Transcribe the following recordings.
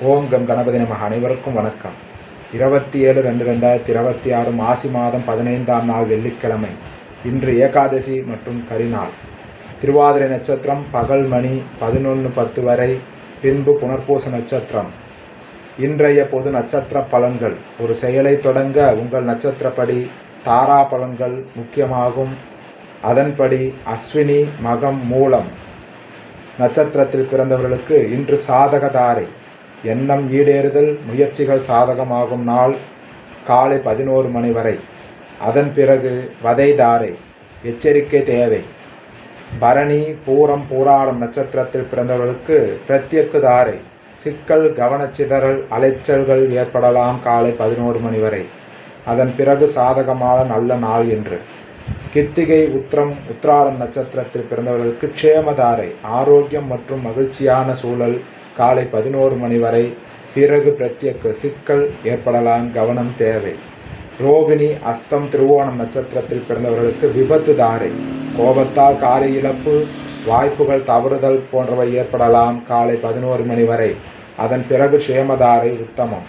ஓம் come Ganapathi நமக. அனைவருக்கும் வணக்கம். 27/2/2026 மாசி மாதம் 15ஆம் நாள் வெள்ளிக்கிழமை. இன்று ஏகாதசி மற்றும் கரிநாள். திருவாதிரை நட்சத்திரம் பகல் மணி 11:10 வரை, பின்பு புனர்பூச நட்சத்திரம். இன்றைய பொது நட்சத்திர பலன்கள். ஒரு செயலை தொடங்க உங்கள் நட்சத்திரப்படி தாரா பலன்கள் முக்கியமாகும். அதன்படி அஸ்வினி மகம் மூலம் நட்சத்திரத்தில் பிறந்தவர்களுக்கு இன்று சாதக தாரை. எண்ணம் ஈடேறுதல், முயற்சிகள் சாதகமாகும் நாள் காலை 11 மணி வரை. அதன் பிறகு வதை தாரை, எச்சரிக்கை தேவை. பரணி பூரம் பூராடம் நட்சத்திரத்தில் பிறந்தவர்களுக்கு பிரத்யக்கு தாரை. சிக்கல், கவனச்சிதறல், அலைச்சல்கள் ஏற்படலாம் காலை 11 மணி வரை. அதன் பிறகு சாதகமான நல்ல நாள் என்று. கித்திகை உத்திரம் உத்திராடம் நட்சத்திரத்தில் பிறந்தவர்களுக்கு க்ஷேமதாரை. ஆரோக்கியம் மற்றும் மகிழ்ச்சியான சூழல் காலை 11 மணி வரை. பிறகு பிரத்யக்கு சிக்கல் ஏற்படலாம், கவனம் தேவை. ரோகிணி அஸ்தம் திருவோணம் நட்சத்திரத்தில் பிறந்தவர்களுக்கு விபத்து தாரை. கோபத்தால் காரிய இழப்பு, வாய்ப்புகள் தவறுதல் போன்றவை ஏற்படலாம் காலை 11 மணி வரை. அதன் பிறகு க்ஷேமதாரை உத்தமம்.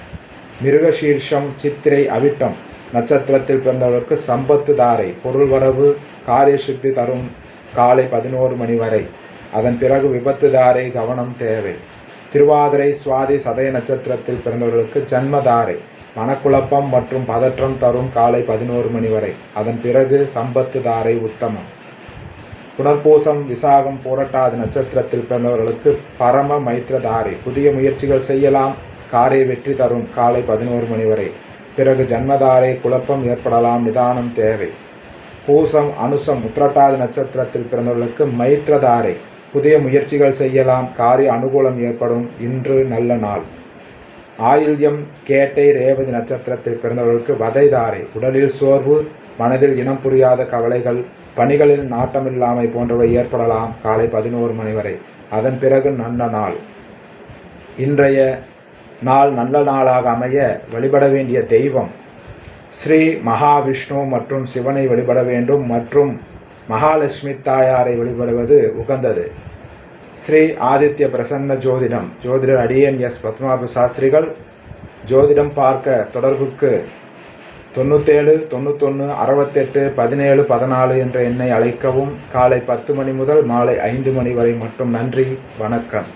மிருகசீர்ஷம் சித்திரை அவிட்டம் நட்சத்திரத்தில் பிறந்தவர்களுக்கு சம்பத்து தாரை. பொருள் வரவு, காரிய சித்தி தரும் காலை 11 மணி வரை. அதன் பிறகு விபத்து தாரை, கவனம் தேவை. திருவாதிரை சுவாதி சதய நட்சத்திரத்தில் பிறந்தவர்களுக்கு ஜன்மதாரை. மனக்குழப்பம் மற்றும் பதற்றம் தரும் காலை 11 மணி வரை. அதன் பிறகு சம்பத்து தாரை உத்தமம். புனர்பூசம் விசாகம் பூரட்டாதி நட்சத்திரத்தில் பிறந்தவர்களுக்கு பரம மைத்ர தாரை. புதிய முயற்சிகள் செய்யலாம், காரிய வெற்றி தரும் காலை 11 மணி வரை. பிறகு ஜன்மதாரை, குழப்பம் ஏற்படலாம், நிதானம் தேவை. பூசம் அனுசம் உத்திரட்டாதி நட்சத்திரத்தில் பிறந்தவர்களுக்கு மைத்ரதாரை. புதிய முயற்சிகள் செய்யலாம், காரிய அனுகூலம் ஏற்படும், இன்று நல்ல நாள். ஆயில்யம் கேட்டை ரேவதி நட்சத்திரத்தில் பிறந்தவர்களுக்கு வதைதாரை. உடலில் சோர்வு, மனதில் இனம் புரியாத கவலைகள், பணிகளில் நாட்டமில்லாமை போன்றவை ஏற்படலாம் காலை 11 மணி வரை. அதன் பிறகு நல்ல நாள். இன்றைய நாள் நல்ல நாளாக அமைய வழிபட வேண்டிய தெய்வம் ஸ்ரீ மகாவிஷ்ணு மற்றும் சிவனை வழிபட வேண்டும். மற்றும் மகாலட்சுமி தாயாரை வழிபடுவது உகந்தது. ஸ்ரீ ஆதித்ய பிரசன்ன ஜோதிடம். ஜோதிடர் அடியன் எஸ். பத்மநாப சாஸ்திரிகள். ஜோதிடம் பார்க்க தொடர்புக்கு 97 91 68 17 14 என்ற எண்ணை அழைக்கவும். காலை 10 மணி முதல் மாலை 5 மணி வரை மட்டும். நன்றி, வணக்கம்.